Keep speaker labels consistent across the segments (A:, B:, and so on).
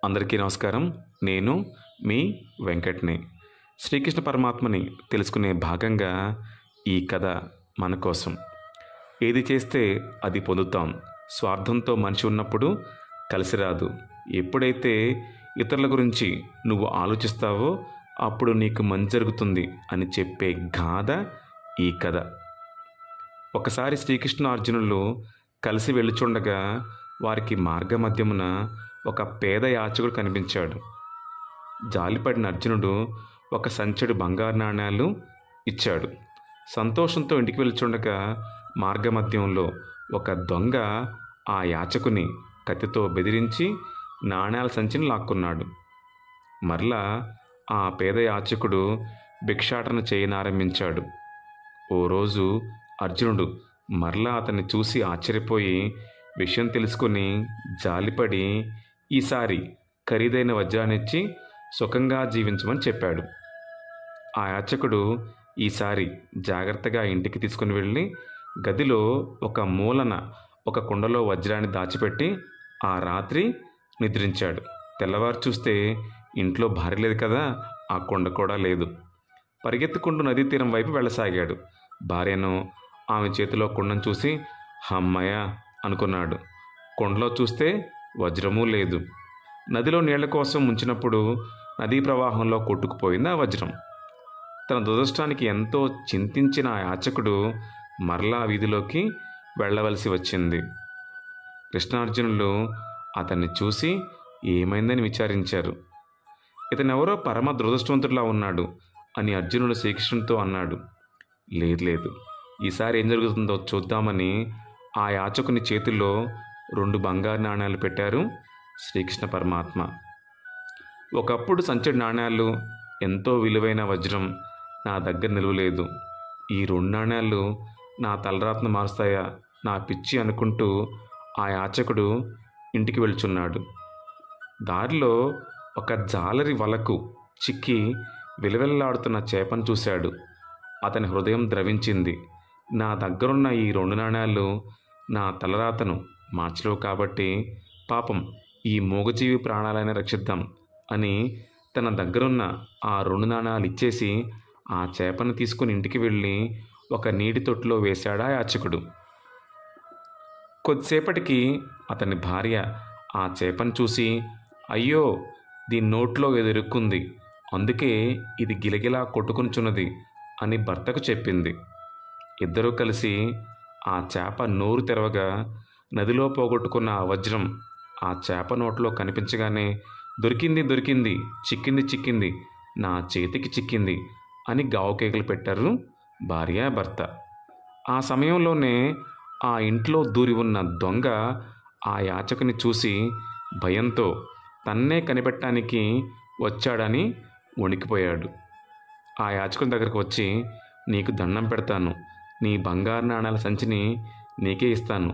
A: అందరికీ నమస్కారం. నేను మీ వెంకట్‌ని. శ్రీకృష్ణ పరమాత్మని తెలుసుకునే భాగంగా ఈ కథ మన కోసం. ఏది చేస్తే అది పొందుతాం. స్వార్థంతో మనిషి ఉన్నప్పుడు కలిసి రాదు. ఎప్పుడైతే ఇతరుల గురించి నువ్వు ఆలోచిస్తావో అప్పుడు నీకు మంచి జరుగుతుంది అని చెప్పే గాథ ఈ కథ. ఒకసారి శ్రీకృష్ణ అర్జునులు కలిసి వెళ్ళుచుండగా వారికి మార్గమధ్యమున ఒక పేద యాచకుడు కనిపించాడు. జాలిపడిన అర్జునుడు ఒక సంచెడు బంగారు నాణేలు ఇచ్చాడు. సంతోషంతో ఇంటికి వెళ్తుండగా మార్గమధ్యంలో ఒక దొంగ ఆ యాచకుని కత్తితో బెదిరించి నాణేల సంచిని లాక్కున్నాడు. మరలా ఆ పేద యాచకుడు భిక్షాటన చేయనారంభించాడు. ఓ రోజు అర్జునుడు మరలా అతన్ని చూసి ఆశ్చర్యపోయి విషయం తెలుసుకుని జాలిపడి ఈసారి ఖరీదైన వజ్రాన్నిచ్చి సుఖంగా జీవించమని చెప్పాడు. ఆ యాచకుడు ఈసారి జాగ్రత్తగా ఇంటికి తీసుకుని వెళ్ళి గదిలో ఒక మూలన ఒక కుండలో వజ్రాన్ని దాచిపెట్టి ఆ రాత్రి నిద్రించాడు. తెల్లవారు చూస్తే ఇంట్లో భార్య లేదు కదా, ఆ కుండ కూడా లేదు. పరిగెత్తుకుంటూ నదీ తీరం వైపు వెళ్ళసాగాడు. భార్యను, ఆమె చేతిలో కుండను చూసి హమ్మయ్య అనుకున్నాడు. కుండలో చూస్తే వజ్రమూ లేదు. నదిలో నీళ్ల కోసం ముంచినప్పుడు నదీ ప్రవాహంలో కొట్టుకుపోయింది ఆ వజ్రం. తన దురదృష్టానికి ఎంతో చింతించిన ఆ యాచకుడు మరలా వీధిలోకి వెళ్ళవలసి వచ్చింది. కృష్ణార్జునులు అతన్ని చూసి ఏమైందని విచారించారు. ఇతనెవరో పరమ దురదృష్టవంతుడిలా ఉన్నాడు అని అర్జునుడు శ్రీకృష్ణుడితో అన్నాడు. లేదు, ఈసారి ఏం జరుగుతుందో చూద్దామని ఆ యాచకుని చేతుల్లో 2 బంగారు నాణేలు పెట్టారు శ్రీకృష్ణ పరమాత్మ. ఒకప్పుడు సంచెడు నాణేలు, ఎంతో విలువైన వజ్రం నా దగ్గర నిలువలేదు. ఈ 2 నాణేలు నా తలరాతను మారుస్తాయా, నా పిచ్చి అనుకుంటూ ఆ యాచకుడు ఇంటికి వెళ్చున్నాడు. దారిలో ఒక జాలరి వలకు చిక్కి విలవిల్లాడుతున్న చేపను చూశాడు. అతని హృదయం ద్రవించింది. నా దగ్గరున్న ఈ 2 నాణేలు నా తలరాతను మార్చలేవు కాబట్టి పాపం ఈ మూగజీవి ప్రాణాలైనా రక్షిద్దాం అని తన దగ్గరున్న ఆ 2 నాణాలు ఇచ్చేసి ఆ చేపను తీసుకుని ఇంటికి వెళ్ళి ఒక నీటి తొట్టులో వేశాడు ఆ యాచకుడు. కొద్దిసేపటికి అతని భార్య ఆ చేపను చూసి, అయ్యో, దీని నోట్లో ఏదో ఇరుక్కుంది, అందుకే ఇది గిలగిలా కొట్టుకుంటున్నది అని భర్తకు చెప్పింది. ఇద్దరూ కలిసి ఆ చేప నోరు తెరవగా నదిలో పోగొట్టుకున్న ఆ వజ్రం ఆ చేప నోట్లో కనిపించగానే దొరికింది, చిక్కింది, నా చేతికి చిక్కింది అని గావుకేకలు పెట్టారు భార్య భర్త. ఆ సమయంలోనే ఆ ఇంట్లో దూరి ఉన్న దొంగ ఆ యాచకుని చూసి భయంతో తన్నే కనిపెట్టడానికి వచ్చాడని వణికిపోయాడు. ఆ యాచకుని దగ్గరకు వచ్చి, నీకు దండం పెడతాను, నీ బంగారు నాణాల సంచిని నీకే ఇస్తాను,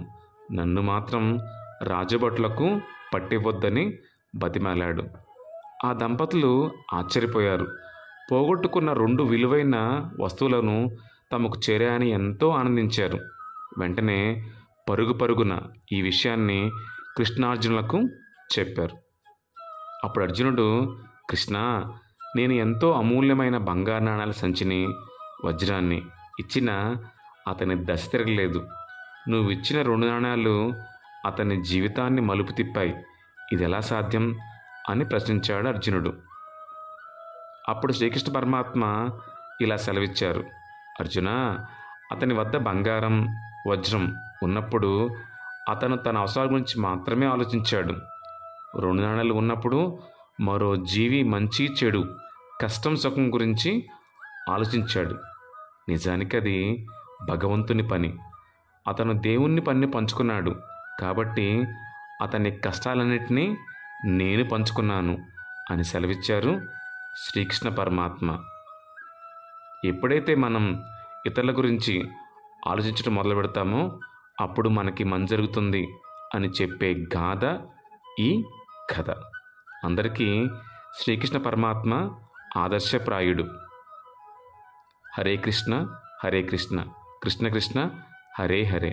A: నన్ను మాత్రం రాజభటులకు పట్టివ్వొద్దని బతిమాలాడు. ఆ దంపతులు ఆశ్చర్యపోయారు. పోగొట్టుకున్న 2 విలువైన వస్తువులను తమకు చేరాయని ఎంతో ఆనందించారు. వెంటనే పరుగున ఈ విషయాన్ని కృష్ణార్జునులకు చెప్పారు. అప్పుడు అర్జునుడు, కృష్ణ, నేను ఎంతో అమూల్యమైన బంగారు నాణాల సంచిని, వజ్రాన్ని ఇచ్చినా అతని దశ తిరగలేదు. నువ్వు ఇచ్చిన 2 నాణాలు అతని జీవితాన్ని మలుపు తిప్పాయి. ఇది ఎలా సాధ్యం అని ప్రశ్నించాడు అర్జునుడు. అప్పుడు శ్రీకృష్ణ పరమాత్మ ఇలా సెలవిచ్చారు. అర్జున, అతని వద్ద బంగారం, వజ్రం ఉన్నప్పుడు అతను తన అవసరాల గురించి మాత్రమే ఆలోచించాడు. 2 నాణాలు ఉన్నప్పుడు మరో జీవి మంచి చెడు, కష్టం సుఖం గురించి ఆలోచించాడు. నిజానికి అది భగవంతుని పని. అతను దేవుణ్ణి పనిని పంచుకున్నాడు కాబట్టి అతని కష్టాలన్నింటినీ నేను పంచుకున్నాను అని సెలవిచ్చారు శ్రీకృష్ణ పరమాత్మ. ఎప్పుడైతే మనం ఇతరుల గురించి ఆలోచించడం మొదలు పెడతామో అప్పుడు మనకి మంచి జరుగుతుంది అని చెప్పే గాథ ఈ కథ. అందరికీ శ్రీకృష్ణ పరమాత్మ ఆదర్శప్రాయుడు. హరే కృష్ణ, కృష్ణ కృష్ణ, హరే హరే.